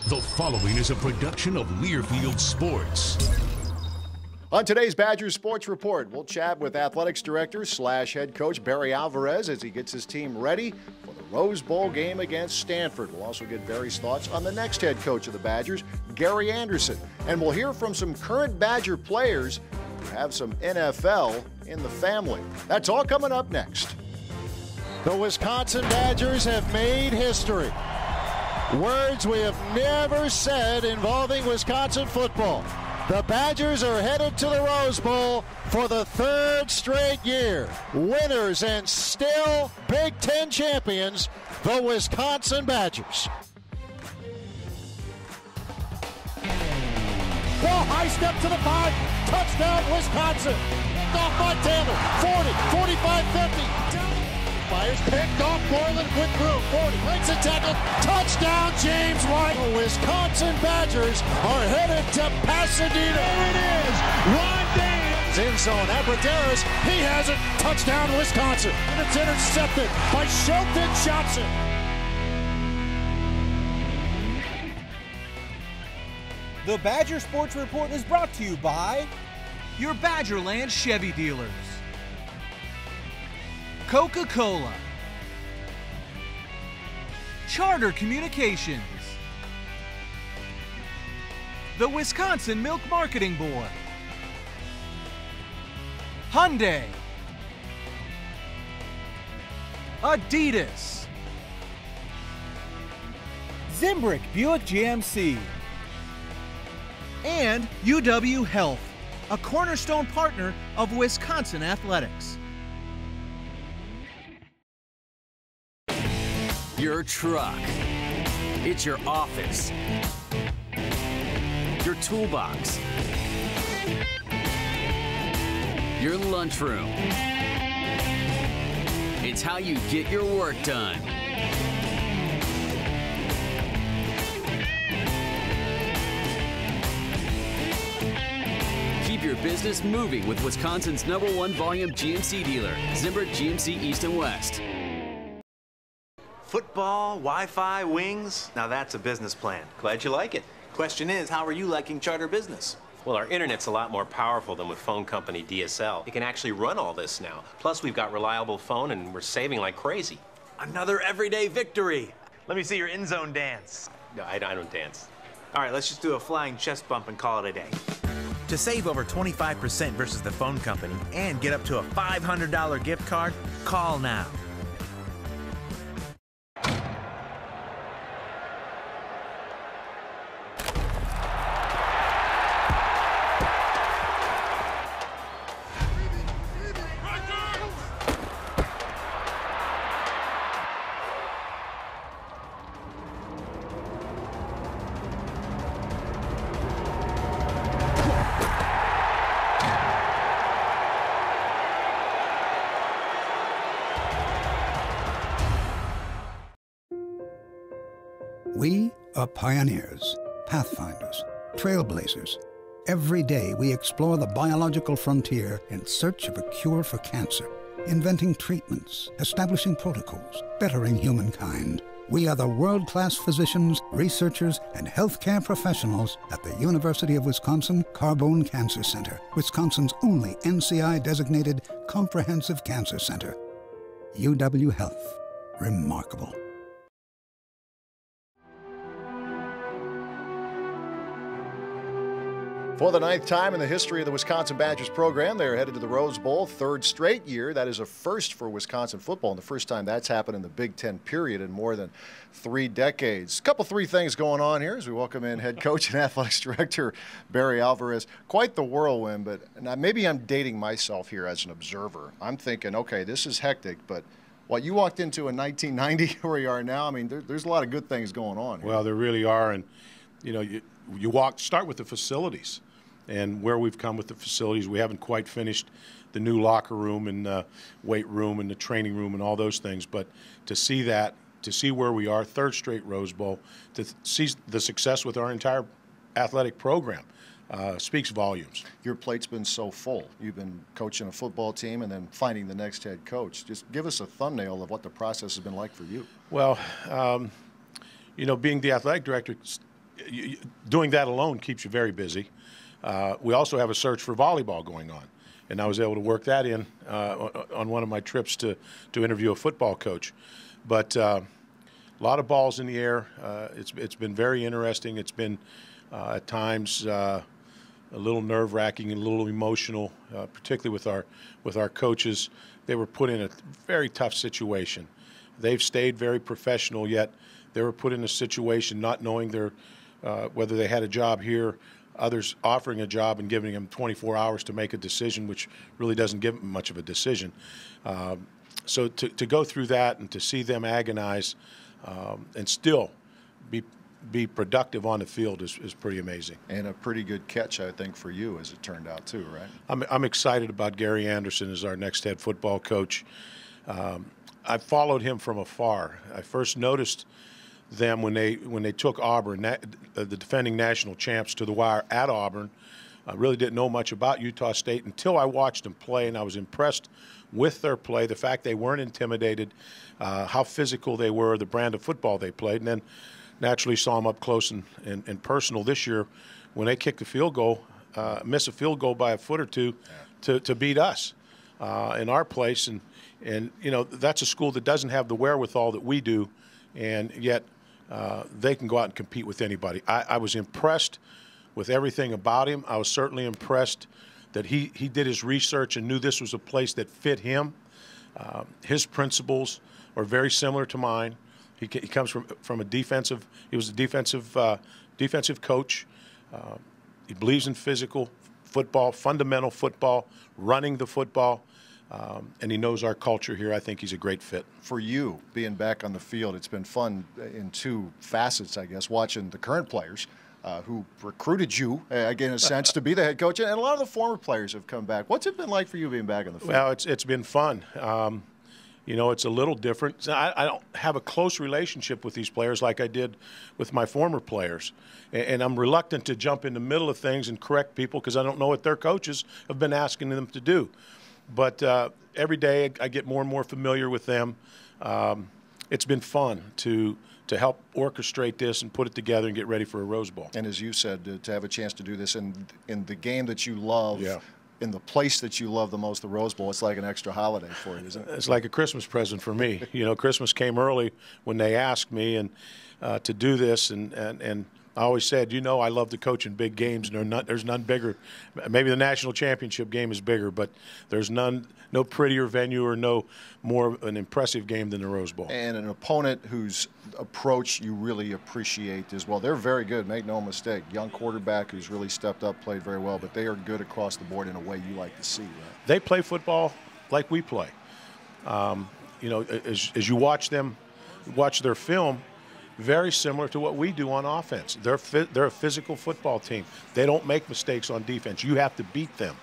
The following is a production of Learfield Sports. On today's Badgers Sports Report, we'll chat with Athletics Director / Head Coach Barry Alvarez as he gets his team ready for the Rose Bowl game against Stanford. We'll also get Barry's thoughts on the next head coach of the Badgers, Gary Andersen. And we'll hear from some current Badger players who have some NFL in the family. That's all coming up next. The Wisconsin Badgers have made history. Words we have never said involving Wisconsin football. The Badgers are headed to the Rose Bowl for the third straight year. Winners and still Big Ten champions, the Wisconsin Badgers. Ball high step to the 5. Touchdown, Wisconsin. Off Montana. 40, 45, 50. Fires picked off Moreland with room. 40. Breaks a tackle. Touchdown, James White. The Wisconsin Badgers are headed to Pasadena. There it is. Ron Daniels. In zone. Abradaris. He has it. Touchdown, Wisconsin. And it's intercepted by Shelton Johnson. The Badger Sports Report is brought to you by your Badgerland Chevy dealers, Coca-Cola, Charter Communications, the Wisconsin Milk Marketing Board, Hyundai, Adidas, Zimbrick Buick GMC, and UW Health, a cornerstone partner of Wisconsin athletics. Your truck. It's your office. Your toolbox. Your lunchroom. It's how you get your work done. Keep your business moving with Wisconsin's #1 volume GMC dealer, Zimbrick GMC East and West. Football, Wi-Fi, wings, now that's a business plan. Glad you like it. Question is, how are you liking Charter Business? Well, our internet's a lot more powerful than with phone company DSL. It can actually run all this now. Plus, we've got reliable phone and we're saving like crazy. Another everyday victory. Let me see your in-zone dance. No, I don't dance. All right, let's just do a flying chest bump and call it a day. To save over 25% versus the phone company and get up to a $500 gift card, call now. We are pioneers, pathfinders, trailblazers. Every day we explore the biological frontier in search of a cure for cancer, inventing treatments, establishing protocols, bettering humankind. We are the world-class physicians, researchers, and healthcare professionals at the University of Wisconsin Carbone Cancer Center, Wisconsin's only NCI-designated comprehensive cancer center. UW Health. Remarkable. For the 9th time in the history of the Wisconsin Badgers program, they are headed to the Rose Bowl, third straight year. That is a first for Wisconsin football, and the first time that's happened in the Big Ten period in more than 3 decades. Three things going on here as we welcome in head coach and athletics director Barry Alvarez. Quite the whirlwind, but now maybe I'm dating myself here as an observer. I'm thinking, okay, this is hectic, but what you walked into in 1990 where you are now, I mean, there's a lot of good things going on here. Well, there really are, and you know, start with the facilities. And where we've come with the facilities, we haven't quite finished the new locker room and weight room and the training room and all those things. But to see that, to see where we are, third straight Rose Bowl, to see the success with our entire athletic program speaks volumes. Your plate's been so full. You've been coaching a football team and then finding the next head coach. Just give us a thumbnail of what the process has been like for you. Well, you know, being the athletic director, doing that alone keeps you very busy. We also have a search for volleyball going on, and I was able to work that in on one of my trips to interview a football coach. But a lot of balls in the air. It's been very interesting. It's been at times a little nerve-wracking and a little emotional, particularly with our coaches. They were put in a very tough situation. They've stayed very professional, yet they were put in a situation not knowing whether they had a job here, others offering a job and giving them 24 hours to make a decision, which really doesn't give them much of a decision. So to go through that and to see them agonize and still be productive on the field is pretty amazing. And a pretty good catch, I think, for you, as it turned out, too, right? I'm excited about Gary Andersen as our next head football coach. I followed him from afar. I first noticed them when they took Auburn, the defending national champs, to the wire at Auburn. I really didn't know much about Utah State until I watched them play, and I was impressed with their play, the fact they weren't intimidated, how physical they were, the brand of football they played, and then naturally saw them up close and personal this year when they kicked the field goal, miss a field goal by a foot or two to beat us in our place. And you know, that's a school that doesn't have the wherewithal that we do, and yet they can go out and compete with anybody. I was impressed with everything about him. I was certainly impressed that he did his research and knew this was a place that fit him. His principles are very similar to mine. He comes from a defensive. He was a defensive coach. He believes in physical football, fundamental football, running the football. And he knows our culture here. I think he's a great fit. For you, being back on the field, it's been fun in two facets, I guess, watching the current players who recruited you, again, in a sense, to be the head coach, and a lot of the former players have come back. What's it been like for you being back on the field? Well, it's been fun. You know, it's a little different. I don't have a close relationship with these players like I did with my former players. And I'm reluctant to jump in the middle of things and correct people because I don't know what their coaches have been asking them to do. But every day I get more and more familiar with them. It's been fun to help orchestrate this and put it together and get ready for a Rose Bowl. And as you said, to have a chance to do this in the game that you love, yeah, in the place that you love the most, the Rose Bowl, it's like an extra holiday for you, isn't it? It's like a Christmas present for me. You know, Christmas came early when they asked me and to do this, and I always said, you know, I love to coach in big games, and there's none bigger. Maybe the national championship game is bigger, but there's no prettier venue or no more an impressive game than the Rose Bowl. And an opponent whose approach you really appreciate as well. They're very good, make no mistake. Young quarterback who's really stepped up, played very well, but they are good across the board in a way you like to see, right? They play football like we play. You know, as you watch their film, very similar to what we do on offense. They're a physical football team. They don't make mistakes on defense. You have to beat them.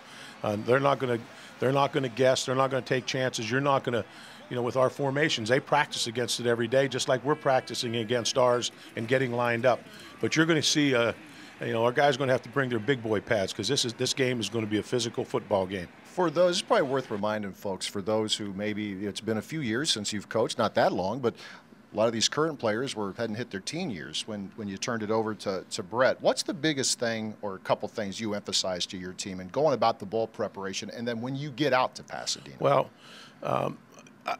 They're not going to guess. They're not going to take chances. You're not going to, you know, with our formations, they practice against it every day, just like we're practicing against ours and getting lined up. But you're going to see, you know, our guys are going to have to bring their big boy pads because this game is going to be a physical football game. For those, it's probably worth reminding folks, for those who maybe it's been a few years since you've coached, not that long, but a lot of these current players hadn't hit their teen years when you turned it over to Brett. What's the biggest thing or a couple things you emphasize to your team in going about the bowl preparation and then when you get out to Pasadena? Well,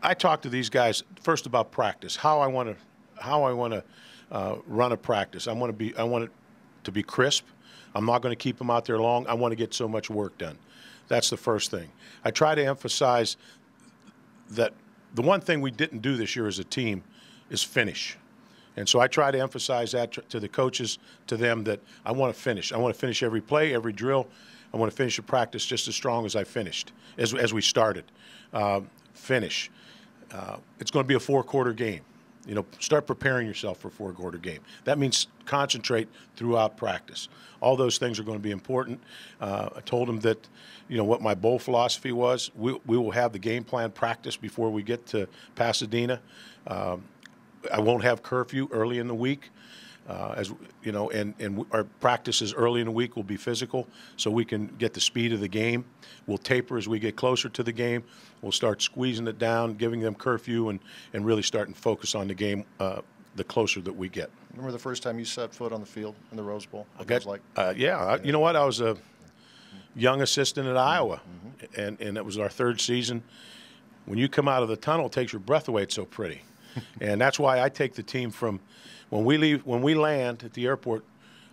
I talk to these guys first about practice, how I want to run a practice. I want it to be crisp. I'm not going to keep them out there long. I want to get so much work done. That's the first thing. I try to emphasize that the one thing we didn't do this year as a team is finish. And so I try to emphasize that to the coaches, to them, that I want to finish. I want to finish every play, every drill. I want to finish a practice just as strong as I finished, as we started. Finish. It's going to be a four-quarter game. You know, start preparing yourself for a four-quarter game. That means concentrate throughout practice. All those things are going to be important. I told them that, you know, what my bowl philosophy was. We will have the game plan practice before we get to Pasadena. I won't have curfew early in the week, as you know, and our practices early in the week will be physical, so we can get the speed of the game. We'll taper as we get closer to the game. We'll start squeezing it down, giving them curfew, and really starting to focus on the game the closer that we get. Remember the first time you set foot on the field in the Rose Bowl? You know what? I was a young assistant at Iowa, and it was our third season. When you come out of the tunnel, it takes your breath away. It's so pretty. And that's why I take the team from when we land at the airport,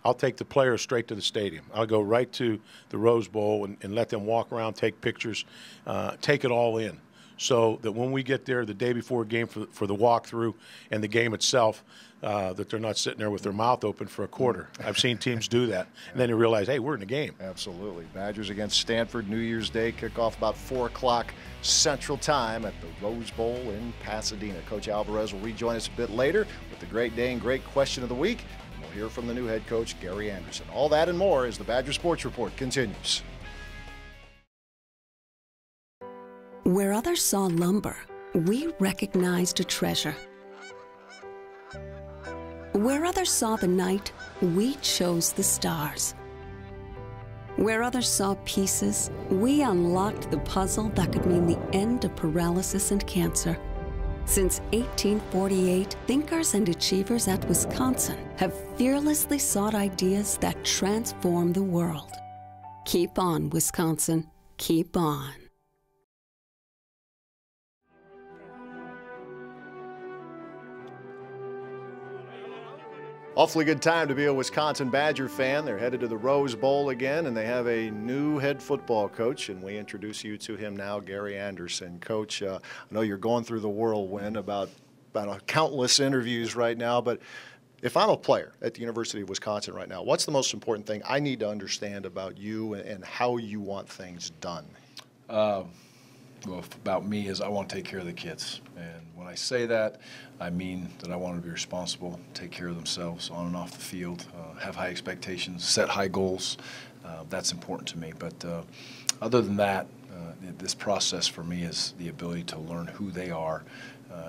I'll take the players straight to the stadium. I'll go right to the Rose Bowl and let them walk around, take pictures, take it all in, so that when we get there the day before a game for the walkthrough and the game itself, that they're not sitting there with their mouth open for a quarter. I've seen teams do that, and then you realize, hey, we're in the game. Absolutely. Badgers against Stanford, New Year's Day, kickoff about 4 o'clock Central Time at the Rose Bowl in Pasadena. Coach Alvarez will rejoin us a bit later with the great day and great question of the week. And we'll hear from the new head coach, Gary Andersen. All that and more as the Badger Sports Report continues. Where others saw lumber, we recognized a treasure. Where others saw the night, we chose the stars. Where others saw pieces, we unlocked the puzzle that could mean the end of paralysis and cancer. Since 1848, thinkers and achievers at Wisconsin have fearlessly sought ideas that transform the world. Keep on, Wisconsin. Keep on. Awfully good time to be a Wisconsin Badger fan. They're headed to the Rose Bowl again, and they have a new head football coach, and we introduce you to him now, Gary Andersen. Coach, I know you're going through the whirlwind about countless interviews right now, but if I'm a player at the University of Wisconsin right now, what's the most important thing I need to understand about you and how you want things done? Well, about me is I want to take care of the kids. And when I say that, I mean that I want to be responsible, take care of themselves on and off the field, have high expectations, set high goals. That's important to me. But other than that, this process for me is the ability to learn who they are.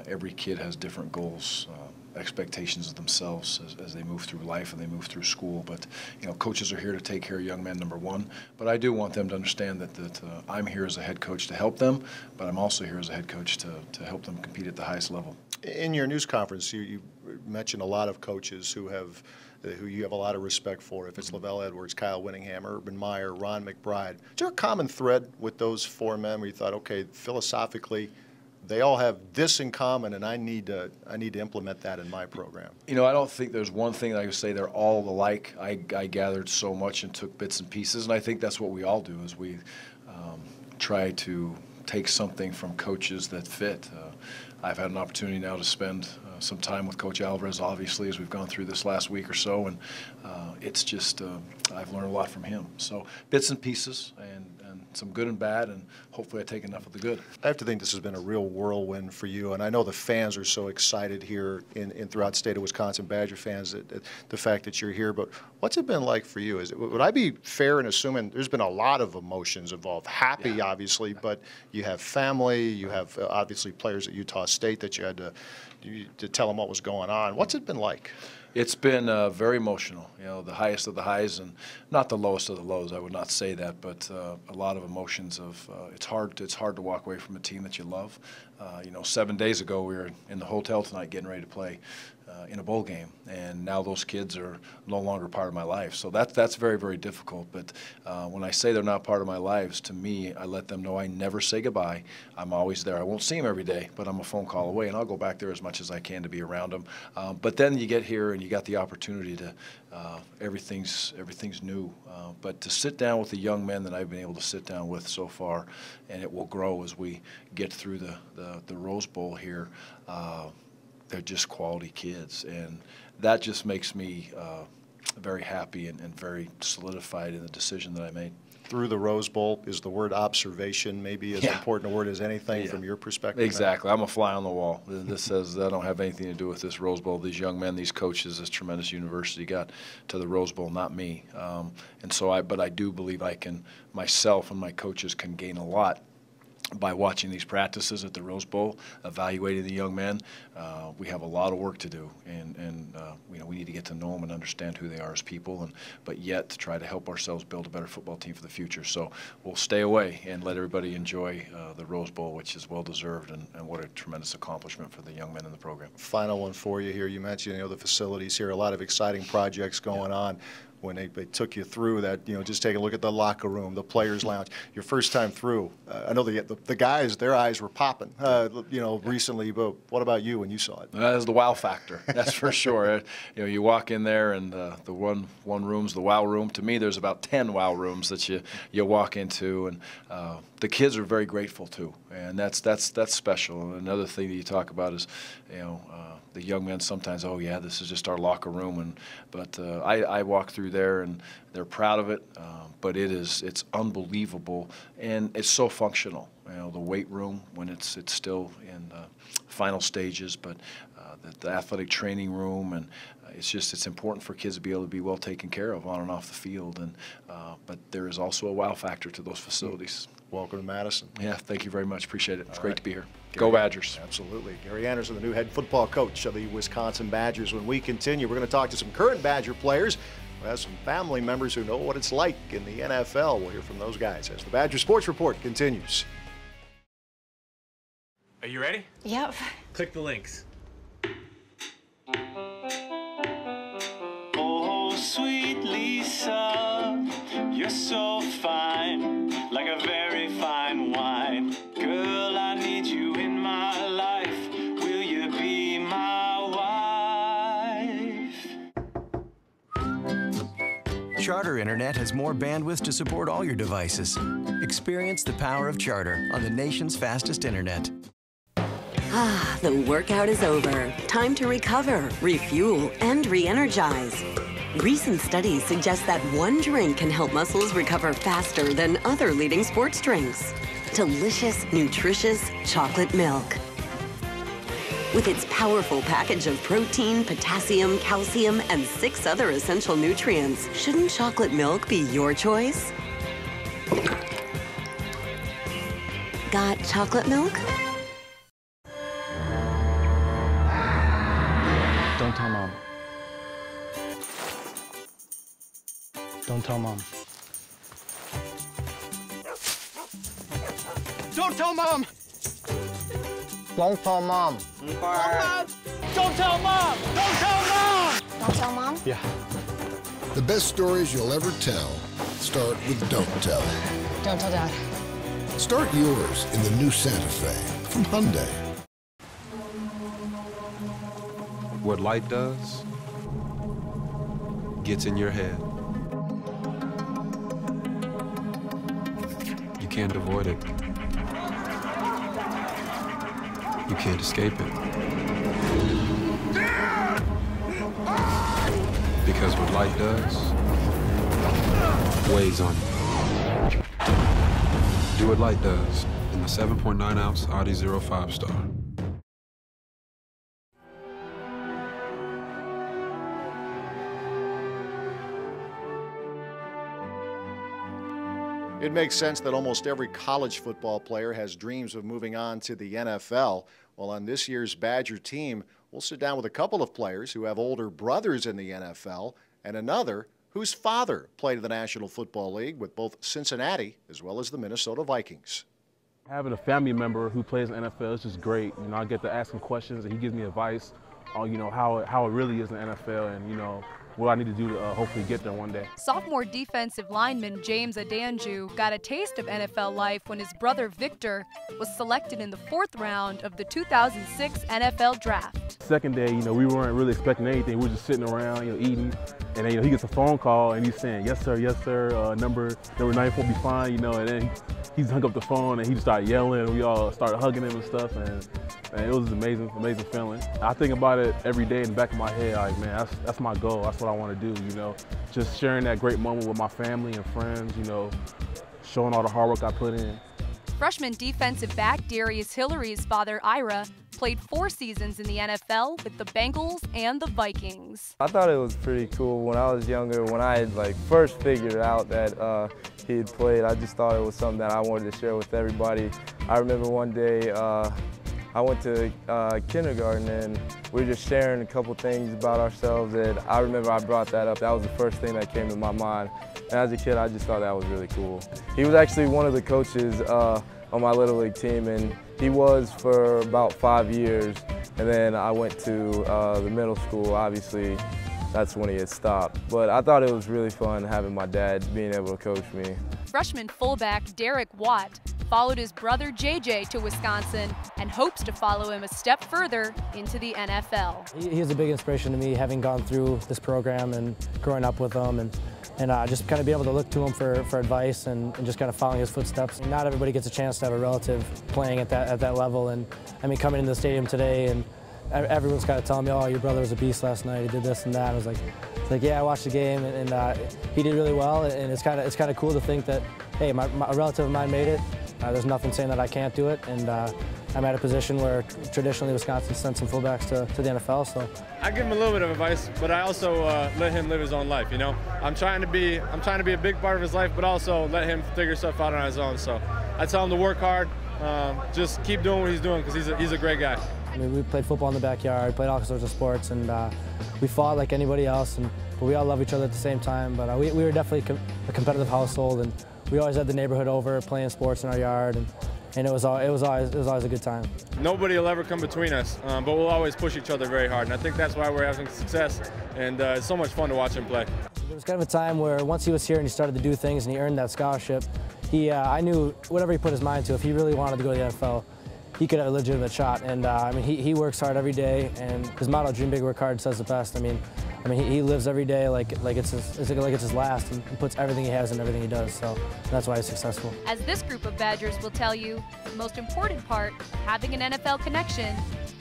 Every kid has different goals, expectations of themselves as they move through life and they move through school. But coaches are here to take care of young men, number one. But I do want them to understand that I'm here as a head coach to help them, but I'm also here as a head coach to help them compete at the highest level. In your news conference, you mentioned a lot of coaches who you have a lot of respect for. If it's Lavelle Edwards, Kyle Winningham, Urban Meyer, Ron McBride. Is there a common thread with those 4 men where you thought, okay, philosophically, they all have this in common, and I need to implement that in my program? I don't think there's one thing that I would say they're all alike. I gathered so much and took bits and pieces, and I think that's what we all do, is we try to take something from coaches that fit. I've had an opportunity now to spend some time with Coach Alvarez, obviously, as we've gone through this last week or so, and it's just I've learned a lot from him. So bits and pieces, and some good and bad, and hopefully I take enough of the good. I have to think this has been a real whirlwind for you, and I know the fans are so excited here in throughout the state of Wisconsin, Badger fans, the fact that you're here. But what's it been like for you? Would I be fair in assuming there's been a lot of emotions involved? Happy, obviously, but you have family, you have obviously players at Utah State that you had to tell them what was going on. What's it been like? It's been very emotional, the highest of the highs and not the lowest of the lows. I would not say that, but a lot of emotions of it's hard to walk away from a team that you love. 7 days ago we were in the hotel tonight getting ready to play in a bowl game, and now those kids are no longer part of my life. So that's very, very difficult. But when I say they're not part of my lives, to me, I let them know I never say goodbye. I'm always there. I won't see them every day, but I'm a phone call away, and I'll go back there as much as I can to be around them. But then you get here and you got the opportunity to everything's new. But to sit down with the young men that I've been able to sit down with so far, and it will grow as we get through the Rose Bowl here. They're just quality kids, and that just makes me very happy and very solidified in the decision that I made. Through the Rose Bowl, is the word observation maybe as important a word as anything from your perspective? Exactly. I'm a fly on the wall. This says I don't have anything to do with this Rose Bowl. These young men, these coaches, this tremendous university got to the Rose Bowl, not me. But I do believe myself and my coaches can gain a lot by watching these practices at the Rose Bowl, evaluating the young men. We have a lot of work to do, and you know, we need to get to know them and understand who they are as people, but yet to try to help ourselves build a better football team for the future. So we'll stay away and let everybody enjoy the Rose Bowl, which is well-deserved, and what a tremendous accomplishment for the young men in the program. Final one for you here. You mentioned, the facilities here, a lot of exciting projects going on. When they took you through that, just take a look at the locker room, the players' lounge. Your first time through, I know the guys, their eyes were popping, recently. But what about you when you saw it? That is the wow factor, that's for sure. You walk in there, and the one room's the wow room. To me, there's about 10 wow rooms that you walk into, and the kids are very grateful too, and that's special. Another thing that you talk about is, the young men sometimes, oh yeah, this is just our locker room, but I walk through there and they're proud of it, but it's unbelievable, and it's so functional. The weight room, when it's still in final stages, but the athletic training room, and it's important for kids to be able to be well taken care of on and off the field, and but there is also a wow factor to those facilities. Welcome to Madison. Yeah, thank you very much. Appreciate it. It's great to be here. Go Badgers. Absolutely. Gary Andersen, the new head football coach of the Wisconsin Badgers. When we continue, we're going to talk to some current Badger players who have some family members who know what it's like in the NFL. We'll hear from those guys as the Badger Sports Report continues. Are you ready? Yep. Click the links. Oh, sweet Lisa, you're so fine, like a very fine wine. Girl, I need you in my life. Will you be my wife? Charter Internet has more bandwidth to support all your devices. Experience the power of Charter on the nation's fastest internet. Ah, the workout is over. Time to recover, refuel, and re-energize. Recent studies suggest that one drink can help muscles recover faster than other leading sports drinks. Delicious, nutritious chocolate milk. With its powerful package of protein, potassium, calcium, and 6 other essential nutrients, shouldn't chocolate milk be your choice? Got chocolate milk? Don't tell Mom. Don't tell Mom. Don't tell Mom! Don't tell Mom. Don't tell Mom! Don't tell Mom! Don't tell Mom? Yeah. The best stories you'll ever tell start with Don't Tell. Don't tell Dad. Start yours in the new Santa Fe from Hyundai. What light does gets in your head. You can't avoid it. You can't escape it. Because what light does weighs on you. Do what light does in the 7.9-ounce Audi 05 Star. It makes sense that almost every college football player has dreams of moving on to the NFL. Well, on this year's Badger team, we'll sit down with a couple of players who have older brothers in the NFL and another whose father played in the National Football League with both Cincinnati as well as the Minnesota Vikings. Having a family member who plays in the NFL is just great. I get to ask him questions and he gives me advice on, how it really is in the NFL and, what I need to do to hopefully get there one day. Sophomore defensive lineman James Adanju got a taste of NFL life when his brother Victor was selected in the 4th round of the 2006 NFL Draft. Second day, we weren't really expecting anything. We were just sitting around, eating, and then he gets a phone call and he's saying, yes sir, number 94 will be fine, and then he hung up the phone and he just started yelling and we all started hugging him and stuff, and it was an amazing feeling. I think about it every day in the back of my head, like, man, that's my goal. That's what I want to do, Just sharing that great moment with my family and friends, showing all the hard work I put in. Freshman defensive back Darius Hillary's father, Ira, played 4 seasons in the NFL with the Bengals and the Vikings. I thought it was pretty cool when I was younger, when I had first figured out that he had played. I just thought it was something that I wanted to share with everybody. I remember one day I went to kindergarten and we were just sharing a couple things about ourselves, and I remember I brought that up. That was the first thing that came to my mind. And as a kid, I just thought that was really cool. He was actually one of the coaches on my Little League team, and he was for about 5 years. And then I went to the middle school. Obviously, that's when he had stopped. But I thought it was really fun having my dad being able to coach me. Freshman fullback Derek Watt followed his brother JJ to Wisconsin and hopes to follow him a step further into the NFL. He's a big inspiration to me, having gone through this program and growing up with him, and just kind of be able to look to him for advice and just kind of following his footsteps. Not everybody gets a chance to have a relative playing at that level, and I mean, coming into the stadium today and everyone's kind of telling me, oh, your brother was a beast last night, he did this and that. I was like, yeah, I watched the game, and he did really well, and it's kind of cool to think that, hey, a relative of mine made it. There's nothing saying that I can't do it, and I'm at a position where traditionally Wisconsin sent some fullbacks to the NFL. So I give him a little bit of advice, but I also let him live his own life. You know, I'm trying to be a big part of his life, but also let him figure stuff out on his own. So I tell him to work hard, just keep doing what he's doing, because he's a great guy. I mean, we played football in the backyard, played all sorts of sports, and we fought like anybody else, but we all love each other at the same time. But we were definitely a competitive household, and we always had the neighborhood over playing sports in our yard, and it was always a good time. Nobody will ever come between us, but we'll always push each other very hard, and I think that's why we're having success, and it's so much fun to watch him play. There was kind of a time where once he was here and he started to do things and he earned that scholarship, I knew whatever he put his mind to, if he really wanted to go to the NFL, he could have a legitimate shot. And I mean, he works hard every day, and his motto, "Dream big, work hard," says the best. I mean, he lives every day like it's his last, and puts everything he has in everything he does. So that's why he's successful. As this group of Badgers will tell you, the most important part of having an NFL connection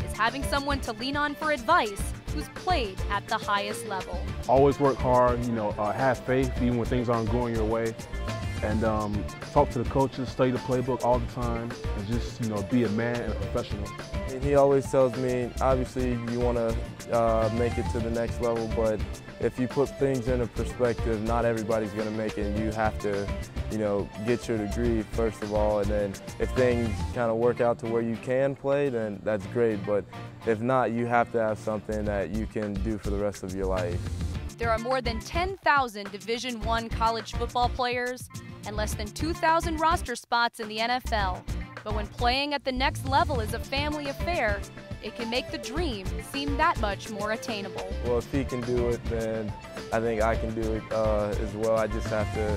is having someone to lean on for advice who's played at the highest level. Always work hard, have faith even when things aren't going your way, and talk to the coaches, study the playbook all the time, and just be a man and a professional. He always tells me, obviously you want to make it to the next level, but if you put things into perspective, not everybody's going to make it, and you have to get your degree first of all, and then if things kind of work out to where you can play, then that's great, but if not, you have to have something that you can do for the rest of your life. There are more than 10,000 Division I college football players and less than 2,000 roster spots in the NFL. But when playing at the next level is a family affair, it can make the dream seem that much more attainable. Well, if he can do it, then I think I can do it as well. I just have to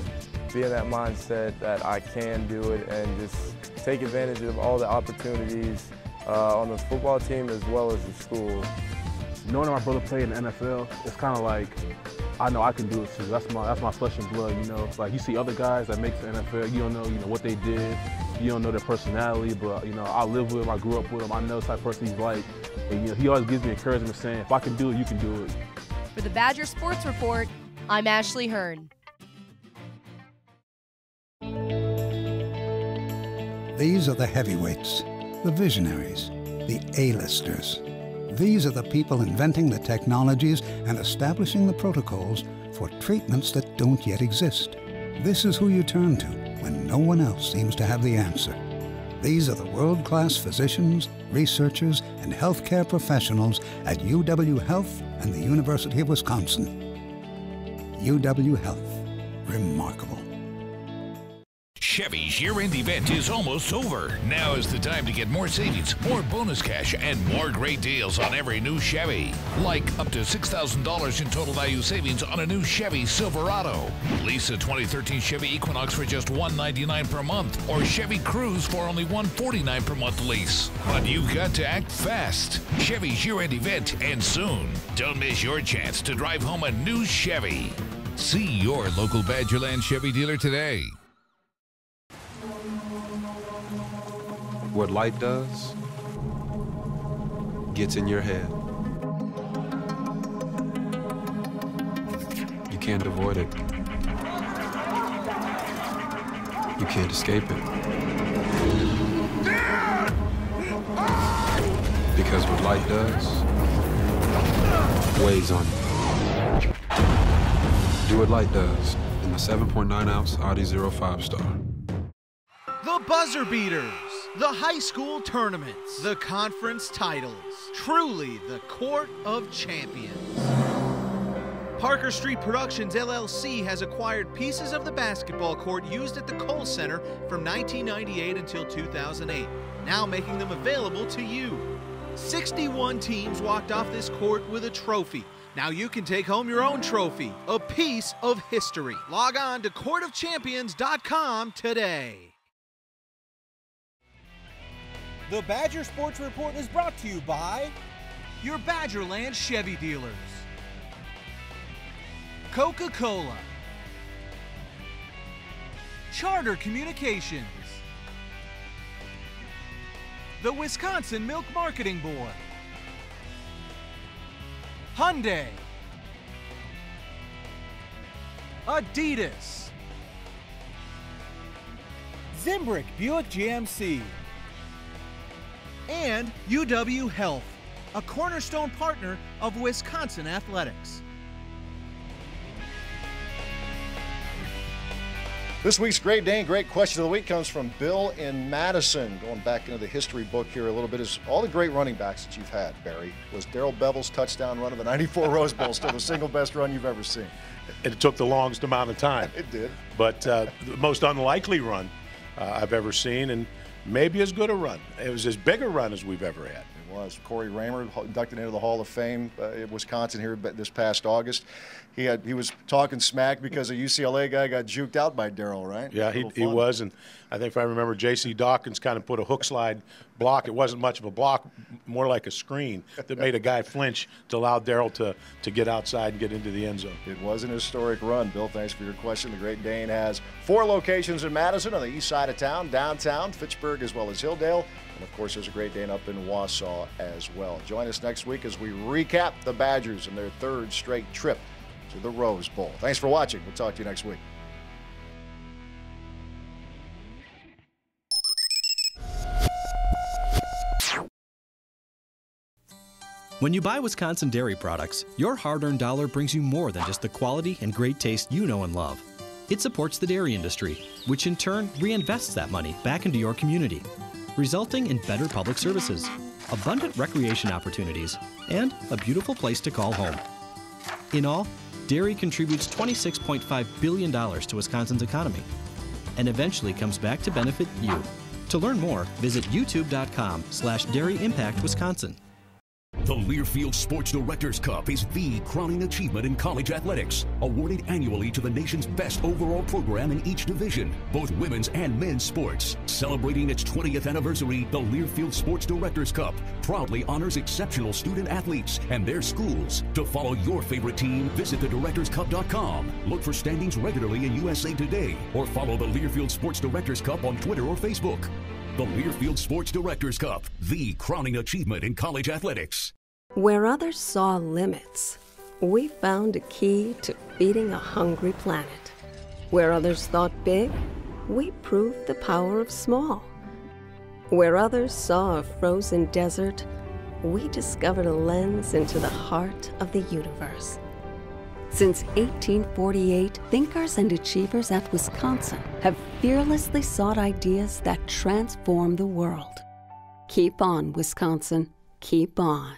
be in that mindset that I can do it and just take advantage of all the opportunities on the football team as well as the school. Knowing that my brother played in the NFL, it's kind of like, I know I can do it too. That's my flesh and blood, Like you see other guys that make the NFL, you don't know, what they did, you don't know their personality, but I live with him, I grew up with him, I know the type of person he's like, and he always gives me encouragement saying, if I can do it, you can do it. For the Badger Sports Report, I'm Ashley Hearn. These are the heavyweights, the visionaries, the A-listers. These are the people inventing the technologies and establishing the protocols for treatments that don't yet exist. This is who you turn to when no one else seems to have the answer. These are the world-class physicians, researchers, and healthcare professionals at UW Health and the University of Wisconsin. UW Health. Remarkable. Chevy's year-end event is almost over. Now is the time to get more savings, more bonus cash, and more great deals on every new Chevy. Like up to $6,000 in total value savings on a new Chevy Silverado. Lease a 2013 Chevy Equinox for just $199 per month, or Chevy Cruze for only $149 per month lease. But you've got to act fast. Chevy's year-end event ends soon. Don't miss your chance to drive home a new Chevy. See your local Badgerland Chevy dealer today. What light does gets in your head. You can't avoid it. You can't escape it. Because what light does weighs on you. Do what light does in the 7.9-ounce Audi 05 Star. The Buzzer Beaters. The high school tournaments, the conference titles, truly the court of champions. Parker Street Productions, LLC has acquired pieces of the basketball court used at the Kohl Center from 1998 until 2008, now making them available to you. 61 teams walked off this court with a trophy. Now you can take home your own trophy, a piece of history. Log on to courtofchampions.com today. The Badger Sports Report is brought to you by your Badgerland Chevy dealers, Coca-Cola, Charter Communications, the Wisconsin Milk Marketing Board, Hyundai, Adidas, Zimbrick Buick GMC, and UW Health, a cornerstone partner of Wisconsin athletics. This week's Great Dane Great Question of the Week comes from Bill in Madison. Going back into the history book here a little bit, is all the great running backs that you've had, Barry, was Darrell Bevel's touchdown run of the '94 Rose Bowl still the single best run you've ever seen? It took the longest amount of time. It did. But the most unlikely run I've ever seen, and maybe as good a run. It was as big a run as we've ever had. It was. Corey Raymer inducted into the Hall of Fame in Wisconsin here this past August. He was talking smack because a UCLA guy got juked out by Darrell, right? Yeah, he was, and I think if I remember, J.C. Dawkins kind of put a hook slide block. It wasn't much of a block, more like a screen that made a guy flinch to allow Darrell to get outside and get into the end zone. It was an historic run. Bill, thanks for your question. The Great Dane has 4 locations in Madison on the east side of town, downtown, Fitchburg, as well as Hilldale. And, of course, there's a Great Dane up in Wausau as well. Join us next week as we recap the Badgers and their 3rd straight trip to the Rose Bowl. Thanks for watching. We'll talk to you next week. When you buy Wisconsin dairy products, your hard-earned dollar brings you more than just the quality and great taste you know and love. It supports the dairy industry, which in turn reinvests that money back into your community, resulting in better public services, abundant recreation opportunities, and a beautiful place to call home. In all, dairy contributes $26.5 billion to Wisconsin's economy and eventually comes back to benefit you. To learn more, visit youtube.com/dairyimpactwisconsin. The Learfield Sports Directors Cup is the crowning achievement in college athletics, awarded annually to the nation's best overall program in each division, both women's and men's sports. Celebrating its 20th anniversary, the Learfield Sports Directors Cup proudly honors exceptional student athletes and their schools. To follow your favorite team, visit thedirectorscup.com. Look for standings regularly in USA Today, or follow the Learfield Sports Directors Cup on Twitter or Facebook. The Learfield Sports Directors Cup, the crowning achievement in college athletics. Where others saw limits, we found a key to feeding a hungry planet. Where others thought big, we proved the power of small. Where others saw a frozen desert, we discovered a lens into the heart of the universe. Since 1848, thinkers and achievers at Wisconsin have fearlessly sought ideas that transform the world. Keep on, Wisconsin. Keep on.